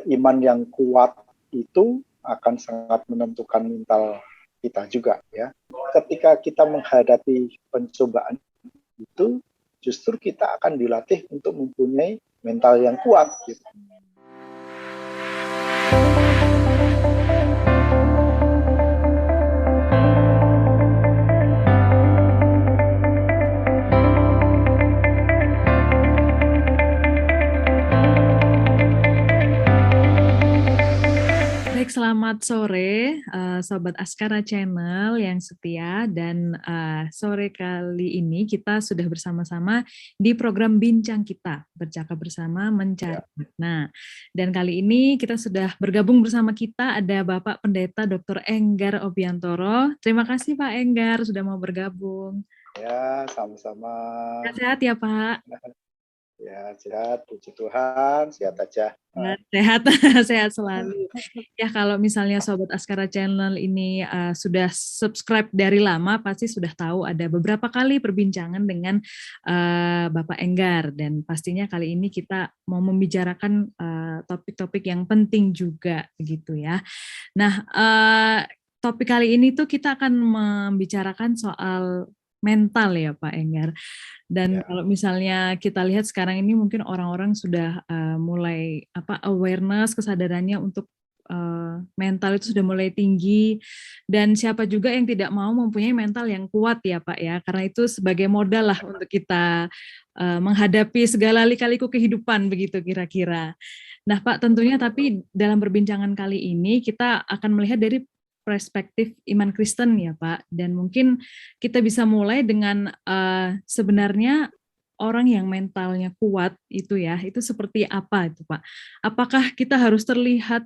iman yang kuat itu akan sangat menentukan mental kita juga ya. Ketika kita menghadapi pencobaan itu, justru kita akan dilatih untuk mempunyai mental yang kuat gitu. Baik, selamat sore Sobat Askara Channel yang setia, dan sore kali ini kita sudah bersama-sama di program Bincang Kita, bercakap bersama mencari makna. Dan kali ini kita sudah bergabung bersama kita ada Bapak Pendeta Dr. Enggar Obiantoro. Terima kasih Pak Enggar sudah mau bergabung. Ya, sama-sama. Sehat ya Pak? Ya, sehat, puji Tuhan, sehat aja. Sehat, sehat selalu. Ya, kalau misalnya Sobat Askara Channel ini sudah subscribe dari lama, pasti sudah tahu ada beberapa kali perbincangan dengan Bapak Enggar, dan pastinya kali ini kita mau membicarakan topik-topik yang penting juga, begitu ya. Nah, topik kali ini tuh kita akan membicarakan soal mental ya Pak Enggar. Dan kalau misalnya kita lihat sekarang ini mungkin orang-orang sudah mulai awareness, kesadarannya untuk mental itu sudah mulai tinggi, dan siapa juga yang tidak mau mempunyai mental yang kuat ya Pak ya, karena itu sebagai modal lah untuk kita menghadapi segala lika-liku kehidupan, begitu kira-kira. Nah Pak, tentunya tapi dalam perbincangan kali ini kita akan melihat dari perspektif iman Kristen ya Pak, dan mungkin kita bisa mulai dengan sebenarnya orang yang mentalnya kuat itu ya, itu seperti apa itu Pak? Apakah kita harus terlihat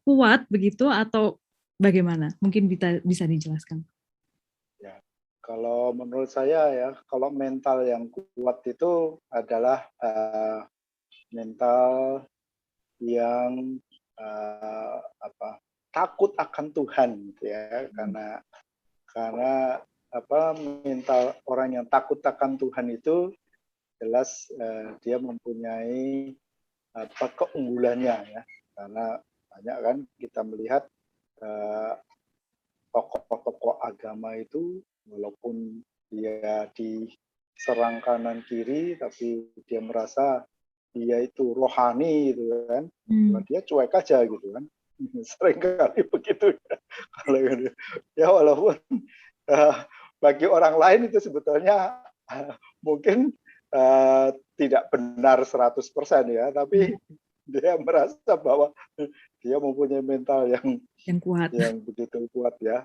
kuat begitu atau bagaimana? Mungkin bisa dijelaskan. Ya, kalau menurut saya ya, kalau mental yang kuat itu adalah mental yang takut akan Tuhan, gitu ya, karena mental orang yang takut akan Tuhan itu jelas dia mempunyai keunggulannya ya, karena banyak kan kita melihat tokoh-tokoh agama itu walaupun dia diserang kanan kiri, tapi dia merasa dia itu rohani gitu kan, dia cuek aja gitu kan. Seringkali begitu ya. Kalau ya walaupun bagi orang lain itu sebetulnya mungkin tidak benar 100% ya, tapi dia merasa bahwa dia mempunyai mental yang kuat, yang begitu kuat ya.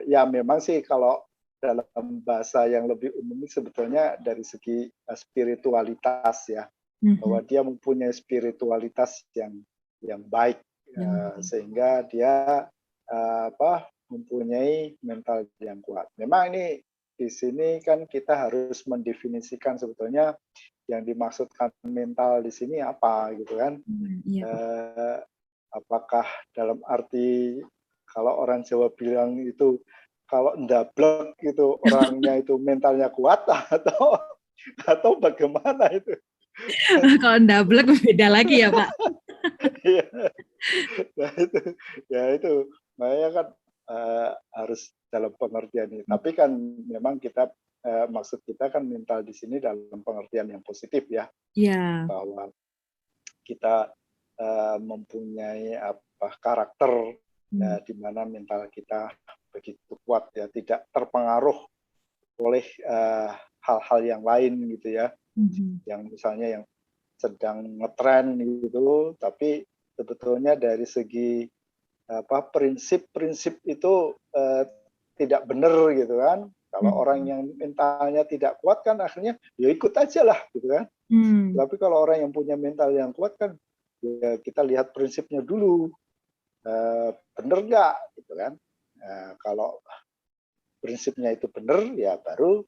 Ya memang sih kalau dalam bahasa yang lebih umum sebetulnya dari segi spiritualitas ya, bahwa dia mempunyai spiritualitas yang baik, sehingga dia mempunyai mental yang kuat. Memang ini di sini kan kita harus mendefinisikan sebetulnya yang dimaksudkan mental di sini apa gitu kan. Apakah dalam arti kalau orang Jawa bilang itu kalau ndablek itu orangnya itu mentalnya kuat atau bagaimana itu? Kalau ndablek beda lagi ya Pak. Nah itu makanya kan harus dalam pengertian ini. Tapi kan memang kita maksud kita kan mental di sini dalam pengertian yang positif ya. Bahwa kita mempunyai karakter ya, di mana mental kita begitu kuat ya, tidak terpengaruh oleh hal-hal yang lain gitu ya, yang misalnya yang sedang ngetren gitu, tapi sebetulnya dari segi prinsip-prinsip itu tidak benar gitu kan. Kalau orang yang mentalnya tidak kuat kan akhirnya ya ikut aja lah gitu kan. Tapi kalau orang yang punya mental yang kuat kan ya kita lihat prinsipnya dulu, benar nggak gitu kan. Kalau prinsipnya itu benar ya baru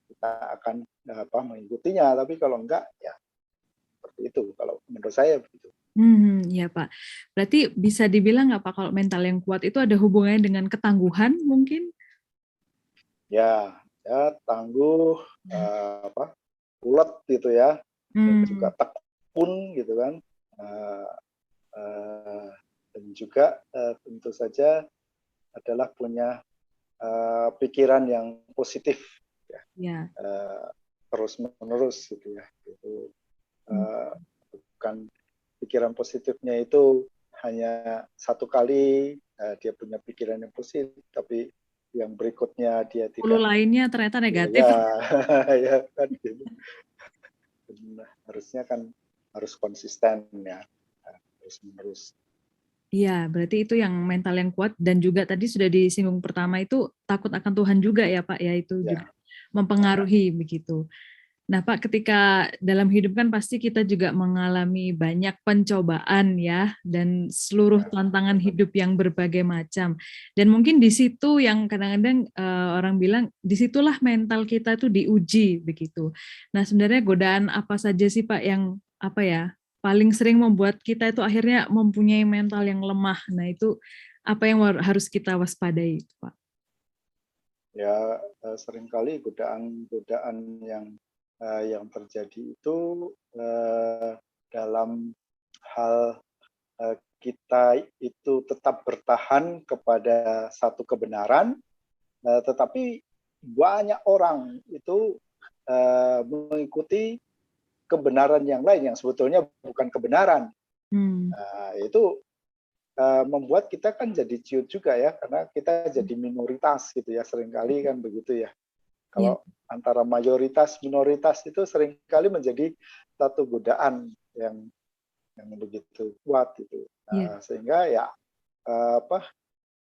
kita akan mengikutinya, tapi kalau enggak ya seperti itu kalau menurut saya begitu. Ya Pak, berarti bisa dibilang nggak Pak kalau mental yang kuat itu ada hubungannya dengan ketangguhan mungkin? Ya tangguh, ulet gitu ya, dan juga tekun gitu kan. uh, dan juga tentu saja adalah punya pikiran yang positif, ya. Terus menerus gitu ya. Itu bukan pikiran positifnya itu hanya satu kali dia punya pikiran yang positif, tapi yang berikutnya dia tidak. Lainnya ternyata negatif. Ya kan gitu. Harusnya kan harus konsisten ya, terus menerus. Iya, berarti itu yang mental yang kuat, dan juga tadi sudah disinggung pertama itu takut akan Tuhan juga ya Pak, ya itu juga mempengaruhi begitu. Nah Pak, ketika dalam hidup kan pasti kita juga mengalami banyak pencobaan ya, dan seluruh tantangan hidup yang berbagai macam. Dan mungkin di situ yang kadang-kadang orang bilang, disitulah mental kita itu diuji begitu. Nah sebenarnya godaan apa saja sih Pak yang paling sering membuat kita itu akhirnya mempunyai mental yang lemah? Nah itu apa yang harus kita waspadai Pak? Ya seringkali godaan-godaan yang terjadi itu dalam hal kita itu tetap bertahan kepada satu kebenaran, tetapi banyak orang itu mengikuti kebenaran yang lain yang sebetulnya bukan kebenaran. Itu membuat kita kan jadi ciut juga ya, karena kita jadi minoritas gitu ya, seringkali kan begitu ya. Kalau antara mayoritas minoritas itu seringkali menjadi satu godaan yang begitu kuat gitu. Sehingga ya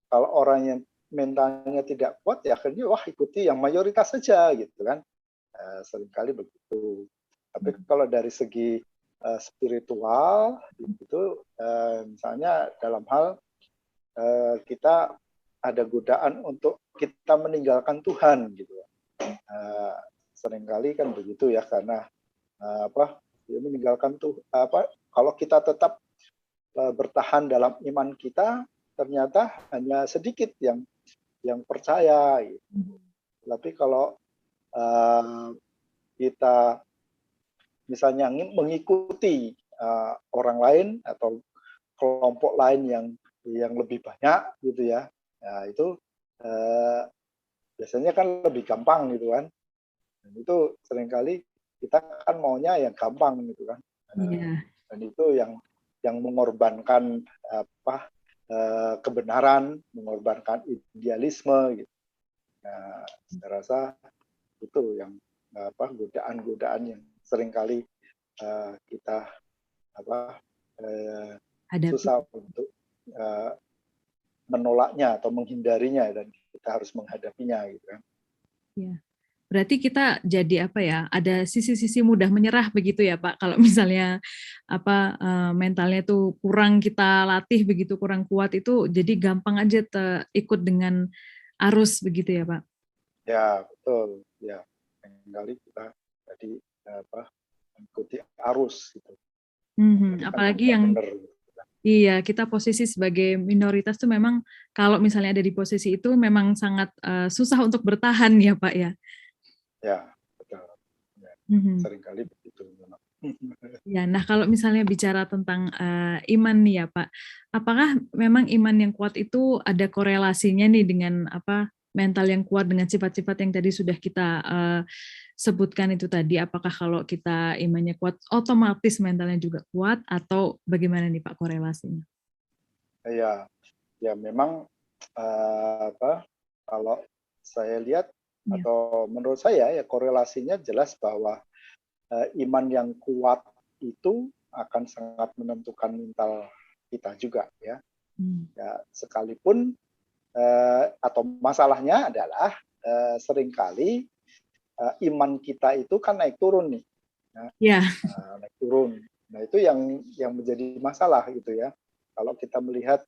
kalau orang yang mentalnya tidak kuat ya akhirnya ikuti yang mayoritas saja gitu kan. Seringkali begitu. Tapi kalau dari segi spiritual itu misalnya dalam hal kita ada godaan untuk kita meninggalkan Tuhan gitu. Seringkali kan begitu ya, karena meninggalkan Tuhan, kalau kita tetap bertahan dalam iman kita, ternyata hanya sedikit yang percaya gitu. Tapi kalau kita misalnya mengikuti orang lain atau kelompok lain yang lebih banyak gitu ya, itu biasanya kan lebih gampang gitu kan. Dan itu seringkali kita kan maunya yang gampang gitu kan. Dan itu yang mengorbankan kebenaran, mengorbankan idealisme gitu. Nah, saya rasa itu yang godaan-godaan yang seringkali kita susah untuk menolaknya atau menghindarinya, dan kita harus menghadapinya gitu kan. Ya. Berarti kita jadi ada sisi-sisi mudah menyerah begitu ya Pak, kalau misalnya mentalnya itu kurang kita latih begitu, kurang kuat, itu jadi gampang aja ikut dengan arus begitu ya Pak. Ya betul ya, kali kita jadi mengikuti arus gitu. Apalagi yang iya, kita posisi sebagai minoritas tuh memang kalau misalnya ada di posisi itu memang sangat susah untuk bertahan ya Pak ya. Ya, betul. Ya, seringkali begitu memang. Ya, nah kalau misalnya bicara tentang iman nih ya Pak, apakah memang iman yang kuat itu ada korelasinya nih dengan mental yang kuat, dengan sifat-sifat yang tadi sudah kita sebutkan itu tadi? Apakah kalau kita imannya kuat, otomatis mentalnya juga kuat, atau bagaimana nih Pak korelasinya? Ya memang kalau saya lihat atau menurut saya ya korelasinya jelas bahwa iman yang kuat itu akan sangat menentukan mental kita juga ya. Ya sekalipun atau masalahnya adalah seringkali iman kita itu kan naik turun nih. Naik turun. Nah itu yang menjadi masalah gitu ya. Kalau kita melihat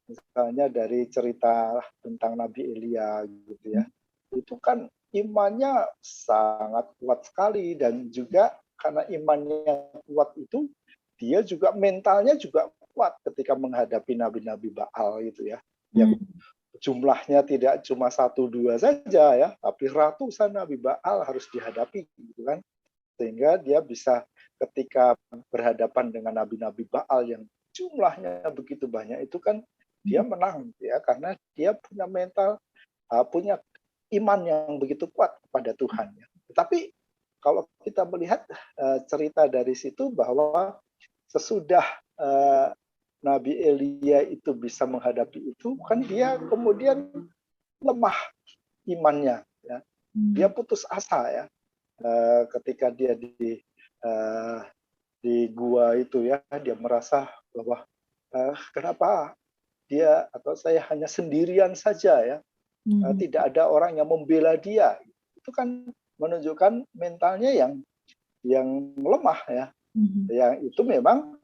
misalnya dari cerita tentang Nabi Elia gitu ya, itu kan imannya sangat kuat sekali, dan juga karena imannya kuat itu dia juga mentalnya juga kuat ketika menghadapi nabi-nabi Baal gitu ya, yang jumlahnya tidak cuma 1-2 saja ya, tapi ratusan nabi Baal harus dihadapi gitu kan, sehingga dia bisa ketika berhadapan dengan nabi-nabi Baal yang jumlahnya begitu banyak, itu kan dia menang ya, karena dia punya mental, punya iman yang begitu kuat kepada Tuhan ya. Tetapi kalau kita melihat cerita dari situ bahwa sesudah Nabi Elia itu bisa menghadapi itu, kan dia kemudian lemah imannya ya. Dia putus asa ya, ketika dia di gua itu ya, dia merasa bahwa kenapa dia atau saya hanya sendirian saja ya, tidak ada orang yang membela dia. Itu kan menunjukkan mentalnya yang lemah ya. Yang itu memang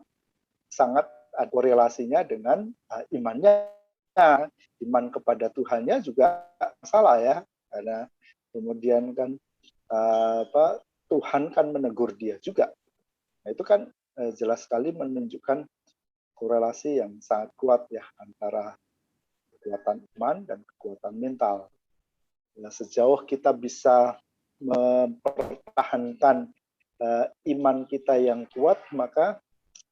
sangat ada korelasinya dengan imannya. Iman kepada Tuhannya juga salah ya, karena kemudian kan Tuhan kan menegur dia juga. Nah, itu kan jelas sekali menunjukkan korelasi yang sangat kuat ya antara kekuatan iman dan kekuatan mental. Nah, sejauh kita bisa mempertahankan iman kita yang kuat, maka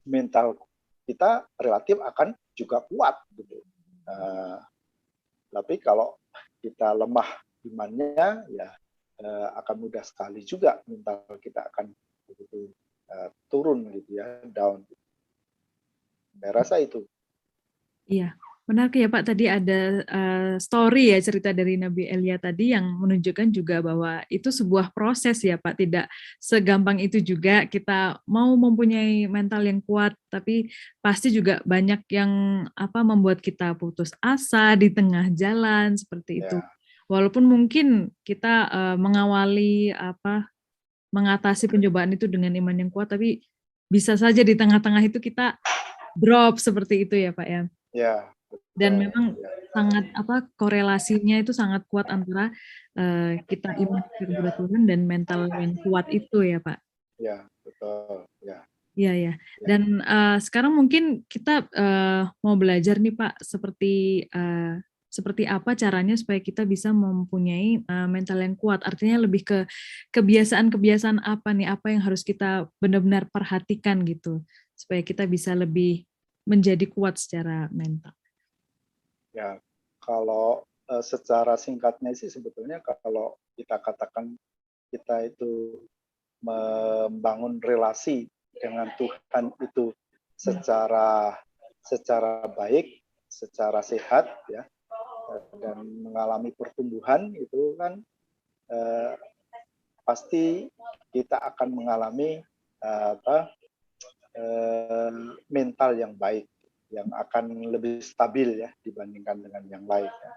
mental kita relatif akan juga kuat. Gitu. Tapi kalau kita lemah imannya, ya akan mudah sekali juga mental kita akan begitu turun gitu ya, down. Saya rasa itu. Iya, menarik ya Pak. Tadi ada story ya, cerita dari Nabi Elia tadi yang menunjukkan juga bahwa itu sebuah proses ya Pak. Tidak segampang itu juga kita mau mempunyai mental yang kuat, tapi pasti juga banyak yang membuat kita putus asa di tengah jalan seperti itu. Walaupun mungkin kita mengawali mengatasi pencobaan itu dengan iman yang kuat, tapi bisa saja di tengah-tengah itu kita drop seperti itu ya Pak ya. Ya. Dan memang sangat korelasinya itu sangat kuat antara kita iman kepada Tuhan dan mental yang kuat itu ya Pak. Ya, betul. Ya. Iya ya. Dan sekarang mungkin kita mau belajar nih Pak, seperti apa caranya supaya kita bisa mempunyai mental yang kuat. Artinya lebih ke kebiasaan-kebiasaan apa nih, apa yang harus kita benar-benar perhatikan gitu, supaya kita bisa lebih menjadi kuat secara mental. Ya, kalau secara singkatnya sih sebetulnya kalau kita katakan kita itu membangun relasi dengan Tuhan itu secara baik, secara sehat ya, dan mengalami pertumbuhan itu kan pasti kita akan mengalami mental yang baik, yang akan lebih stabil ya dibandingkan dengan yang lain. Ya.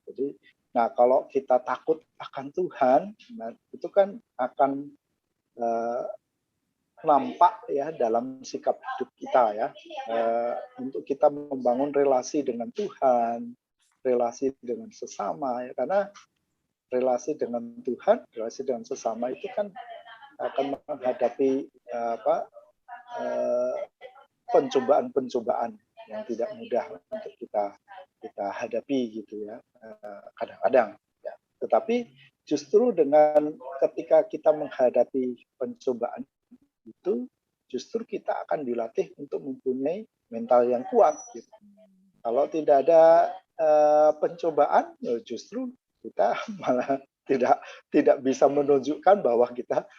Jadi, nah kalau kita takut akan Tuhan, nah, itu kan akan nampak ya dalam sikap hidup kita ya, untuk kita membangun relasi dengan Tuhan, relasi dengan sesama ya, karena relasi dengan Tuhan, relasi dengan sesama itu kan akan menghadapi pencobaan-pencobaan yang tidak mudah untuk kita hadapi gitu ya, kadang-kadang ya. Tetapi justru dengan ketika kita menghadapi pencobaan itu, justru kita akan dilatih untuk mempunyai mental yang kuat gitu. Kalau tidak ada pencobaan, justru kita malah tidak bisa menunjukkan bahwa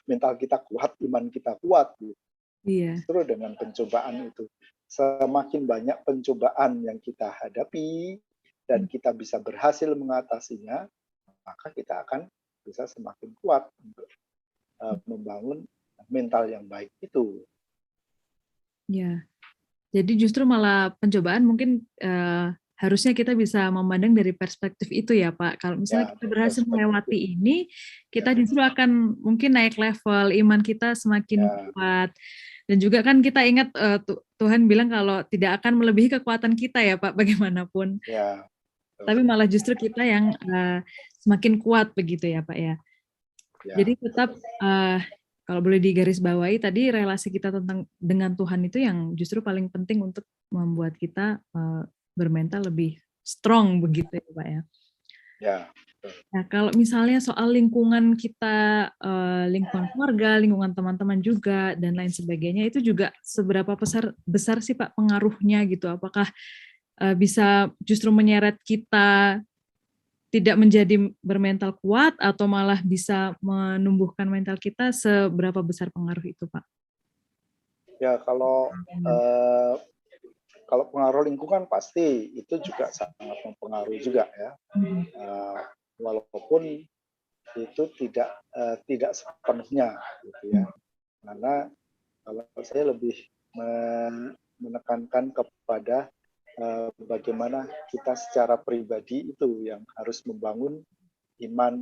mental kita kuat, iman kita kuat gitu. Justru dengan pencobaan itu, semakin banyak pencobaan yang kita hadapi dan kita bisa berhasil mengatasinya, maka kita akan bisa semakin kuat untuk membangun mental yang baik itu. Ya, jadi justru malah pencobaan mungkin harusnya kita bisa memandang dari perspektif itu ya Pak. Kalau misalnya kita berhasil melewati ini, kita justru akan mungkin naik level, iman kita semakin kuat. Dan juga kan kita ingat Tuhan bilang kalau tidak akan melebihi kekuatan kita ya Pak, bagaimanapun. Ya. Tapi malah justru kita yang semakin kuat begitu ya Pak ya. Jadi tetap kalau boleh digarisbawahi tadi relasi kita dengan Tuhan itu yang justru paling penting untuk membuat kita bermental lebih strong begitu ya Pak ya. Ya. Nah, kalau misalnya soal lingkungan kita, lingkungan keluarga, lingkungan teman-teman juga, dan lain sebagainya, itu juga seberapa besar sih Pak pengaruhnya gitu? Apakah bisa justru menyeret kita tidak menjadi bermental kuat, atau malah bisa menumbuhkan mental kita? Seberapa besar pengaruh itu Pak? Ya, kalau pengaruh lingkungan pasti itu juga sangat mempengaruhi juga ya. Walaupun itu tidak sepenuhnya gitu ya. Karena kalau saya lebih menekankan kepada bagaimana kita secara pribadi itu yang harus membangun iman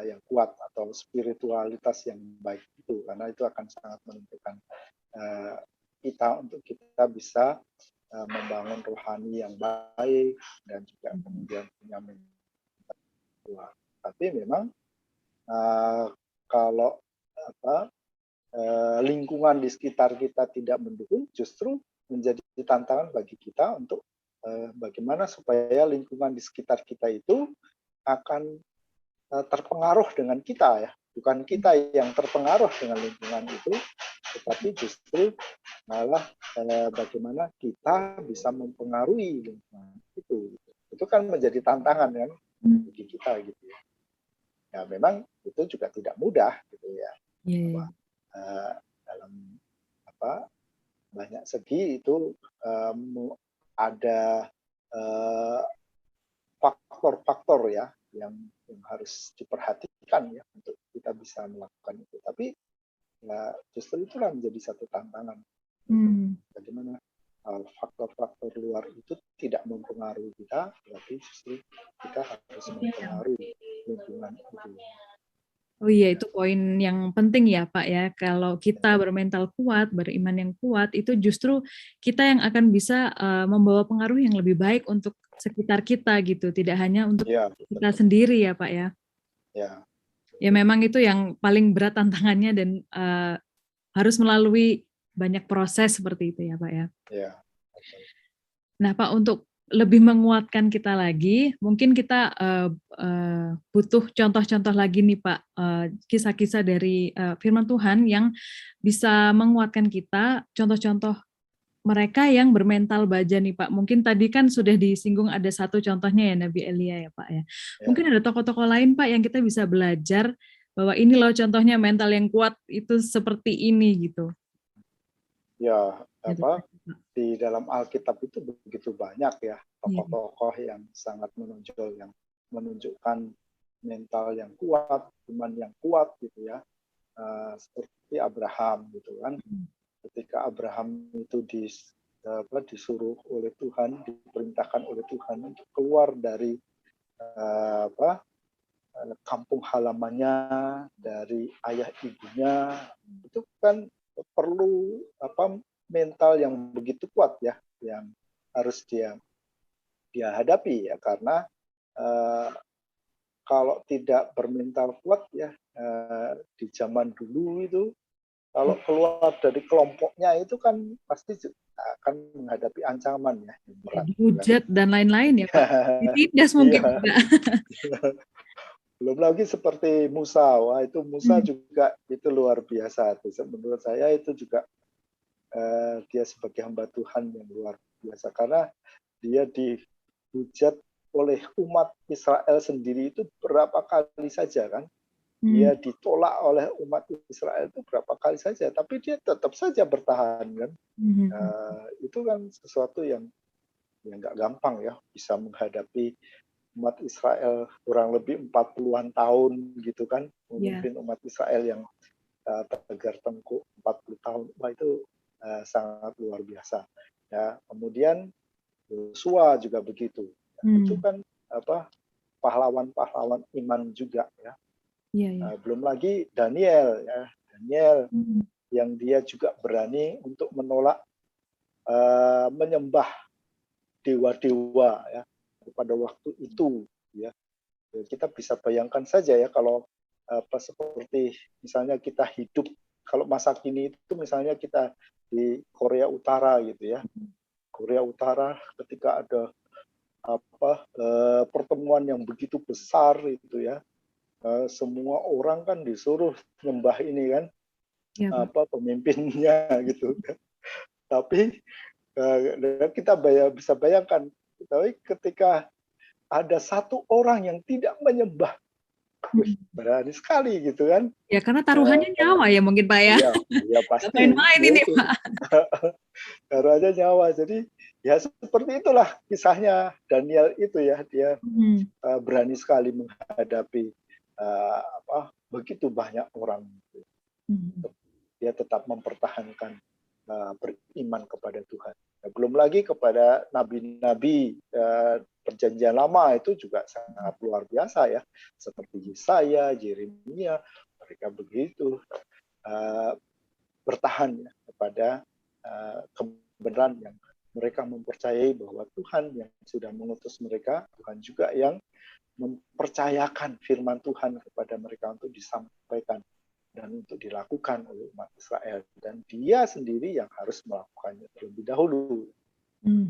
yang kuat atau spiritualitas yang baik itu, karena itu akan sangat menentukan kita untuk kita bisa membangun rohani yang baik dan juga kemudian punya mental kuat. Tapi memang kalau lingkungan di sekitar kita tidak mendukung, justru menjadi tantangan bagi kita untuk bagaimana supaya lingkungan di sekitar kita itu akan terpengaruh dengan kita ya, bukan kita yang terpengaruh dengan lingkungan itu, tetapi justru malah bagaimana kita bisa mempengaruhi lingkungan itu kan menjadi tantangan kan bagi kita gitu ya. Ya memang itu juga tidak mudah gitu ya. Bahwa, dalam banyak segi itu ada faktor-faktor ya yang harus diperhatikan ya untuk kita bisa melakukan itu. Tapi ya justru itulah menjadi satu tantangan. Bagaimana faktor-faktor luar itu tidak mempengaruhi kita, tapi justru kita harus mempengaruhi lingkungan itu. Oh iya, itu poin yang penting ya Pak ya. Kalau kita bermental kuat, beriman yang kuat, itu justru kita yang akan bisa membawa pengaruh yang lebih baik untuk sekitar kita gitu, tidak hanya untuk kita sendiri ya Pak ya. Ya memang itu yang paling berat tantangannya, dan harus melalui banyak proses seperti itu ya Pak ya. Nah Pak, untuk lebih menguatkan kita lagi, mungkin kita butuh contoh-contoh lagi nih Pak, kisah-kisah dari firman Tuhan yang bisa menguatkan kita, contoh-contoh mereka yang bermental baja nih Pak. Mungkin tadi kan sudah disinggung ada satu contohnya ya, Nabi Elia ya Pak ya. Mungkin ada tokoh-tokoh lain Pak yang kita bisa belajar bahwa ini loh contohnya mental yang kuat itu seperti ini gitu. Ya, di dalam Alkitab itu begitu banyak ya tokoh-tokoh yang sangat menonjol, yang menunjukkan mental yang kuat, iman yang kuat gitu ya, seperti Abraham gitu kan. Ketika Abraham itu disuruh oleh Tuhan, diperintahkan oleh Tuhan untuk keluar dari kampung halamannya, dari ayah ibunya, itu kan perlu mental yang begitu kuat ya, yang harus dia hadapi ya, karena kalau tidak bermental kuat ya di zaman dulu itu, kalau keluar dari kelompoknya itu kan pasti akan menghadapi ancaman ya. Dihujat dan lain-lain ya Pak. Ditindas mungkin juga. Belum lagi seperti Musa, wah itu Musa juga itu luar biasa. Menurut saya itu juga dia sebagai hamba Tuhan yang luar biasa, karena dia dihujat oleh umat Israel sendiri itu berapa kali saja kan. Dia ditolak oleh umat Israel itu berapa kali saja, tapi dia tetap saja bertahan kan. Itu kan sesuatu yang nggak gampang ya, bisa menghadapi umat Israel kurang lebih 40-an tahun gitu kan, memimpin umat Israel yang tegar tengkuk 40 tahun, wah itu sangat luar biasa. Ya, kemudian Yosua juga begitu. Itu kan pahlawan-pahlawan iman juga ya. Belum lagi Daniel ya, yang dia juga berani untuk menolak menyembah dewa-dewa ya pada waktu itu ya. Kita bisa bayangkan saja ya, kalau seperti misalnya kita hidup kalau masa kini itu, misalnya kita di Korea Utara gitu ya. Korea Utara ketika ada pertemuan yang begitu besar itu ya. Semua orang kan disuruh nyembah ini kan, ya, pemimpinnya gitu. Tapi kita bisa bayangkan, tapi ketika ada satu orang yang tidak menyembah, berani sekali gitu kan. Ya karena taruhannya nyawa ya mungkin Pak ya. Iya pasti. Main-main ini Pak. Taruhannya nyawa. Jadi ya seperti itulah kisahnya Daniel itu ya, dia berani sekali menghadapi begitu banyak orang. Dia tetap mempertahankan beriman kepada Tuhan. Nah, belum lagi kepada nabi-nabi perjanjian lama itu juga sangat luar biasa ya, seperti Yesaya, Yeremia, mereka begitu bertahan ya, kepada kebenaran yang mereka mempercayai bahwa Tuhan yang sudah mengutus mereka, Tuhan juga yang mempercayakan firman Tuhan kepada mereka untuk disampaikan dan untuk dilakukan oleh umat Israel, dan dia sendiri yang harus melakukannya terlebih dahulu.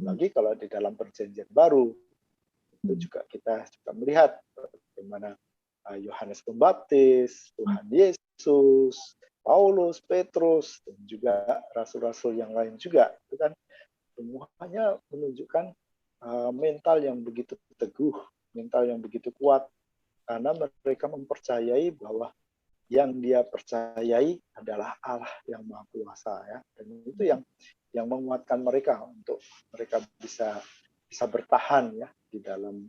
Lagi kalau di dalam perjanjian baru itu juga kita juga melihat bagaimana Yohanes Pembaptis, Tuhan Yesus, Paulus, Petrus, dan juga rasul-rasul yang lain juga, itu kan semuanya menunjukkan mental yang begitu teguh, mental yang begitu kuat, karena mereka mempercayai bahwa yang dia percayai adalah Allah yang Maha Kuasa ya, dan itu yang menguatkan mereka untuk mereka bisa bertahan ya di dalam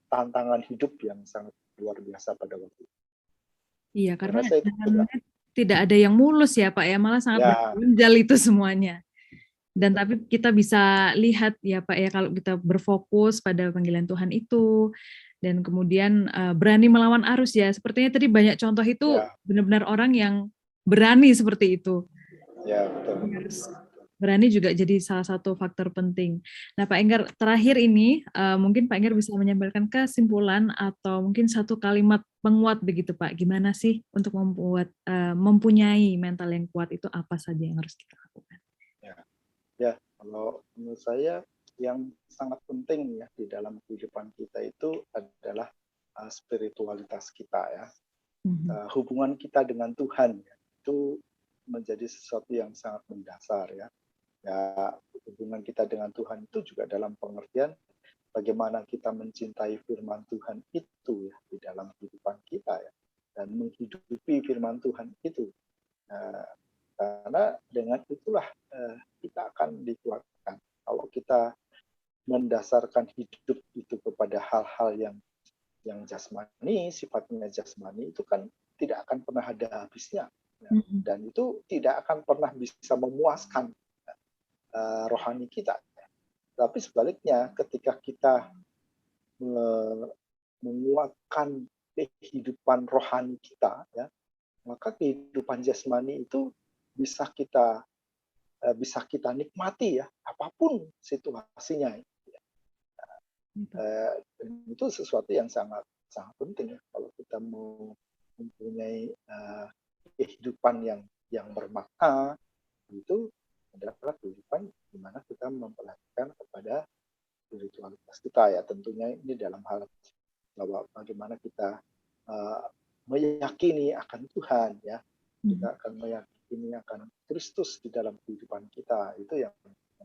tantangan hidup yang sangat luar biasa pada waktu itu. Iya, karena tidak ada yang mulus ya Pak ya, malah sangat berganjal itu semuanya. Dan tapi kita bisa lihat ya Pak ya, kalau kita berfokus pada panggilan Tuhan itu, dan kemudian berani melawan arus ya. Sepertinya tadi banyak contoh itu benar-benar orang yang berani seperti itu. Ya, betul. Berani juga jadi salah satu faktor penting. Nah Pak Enggar, terakhir ini mungkin Pak Enggar bisa menyampaikan kesimpulan atau mungkin satu kalimat penguat begitu Pak. Gimana sih untuk mempunyai mental yang kuat itu, apa saja yang harus kita lakukan? Ya, kalau menurut saya yang sangat penting ya di dalam kehidupan kita itu adalah spiritualitas kita ya. Hubungan kita dengan Tuhan ya, itu menjadi sesuatu yang sangat mendasar ya. Ya, hubungan kita dengan Tuhan itu juga dalam pengertian bagaimana kita mencintai firman Tuhan itu ya di dalam kehidupan kita ya, dan menghidupi firman Tuhan itu. Karena dengan itulah kita akan dikuatkan. Kalau kita mendasarkan hidup itu kepada hal-hal yang jasmani, sifatnya jasmani, itu kan tidak akan pernah ada habisnya. Ya. Dan itu tidak akan pernah bisa memuaskan rohani kita. Tapi sebaliknya, ketika kita menguatkan kehidupan rohani kita, ya, maka kehidupan jasmani itu bisa kita nikmati ya, apapun situasinya. Itu sesuatu yang sangat penting ya, kalau kita mau mempunyai kehidupan yang bermakna, itu adalah kehidupan di mana kita memperhatikan kepada spiritualitas kita ya, tentunya ini dalam hal bahwa bagaimana kita meyakini akan Tuhan ya, kita akan meyakini akan Kristus di dalam kehidupan kita, itu yang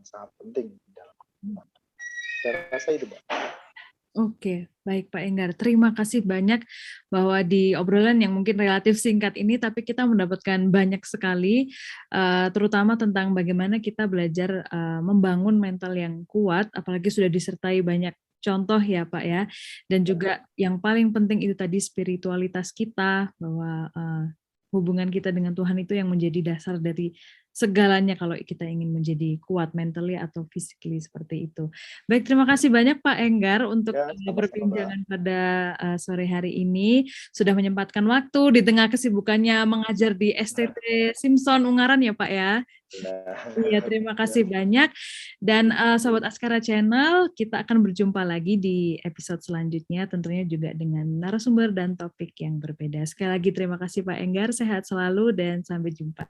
sangat penting di dalam kehidupan. Saya rasa itu, Mbak. Oke, baik Pak Enggar. Terima kasih banyak bahwa di obrolan yang mungkin relatif singkat ini, tapi kita mendapatkan banyak sekali, terutama tentang bagaimana kita belajar membangun mental yang kuat, apalagi sudah disertai banyak contoh ya Pak ya. Dan juga yang paling penting itu tadi spiritualitas kita, bahwa hubungan kita dengan Tuhan itu yang menjadi dasar dari segalanya kalau kita ingin menjadi kuat mentally atau physically seperti itu. Baik, terima kasih banyak Pak Enggar untuk perbincangan pada sore hari ini. Sudah menyempatkan waktu di tengah kesibukannya mengajar di STT Simpson Ungaran ya Pak ya. Iya, terima kasih banyak. Dan Sobat Askara Channel, kita akan berjumpa lagi di episode selanjutnya, tentunya juga dengan narasumber dan topik yang berbeda. Sekali lagi terima kasih Pak Enggar, sehat selalu dan sampai jumpa.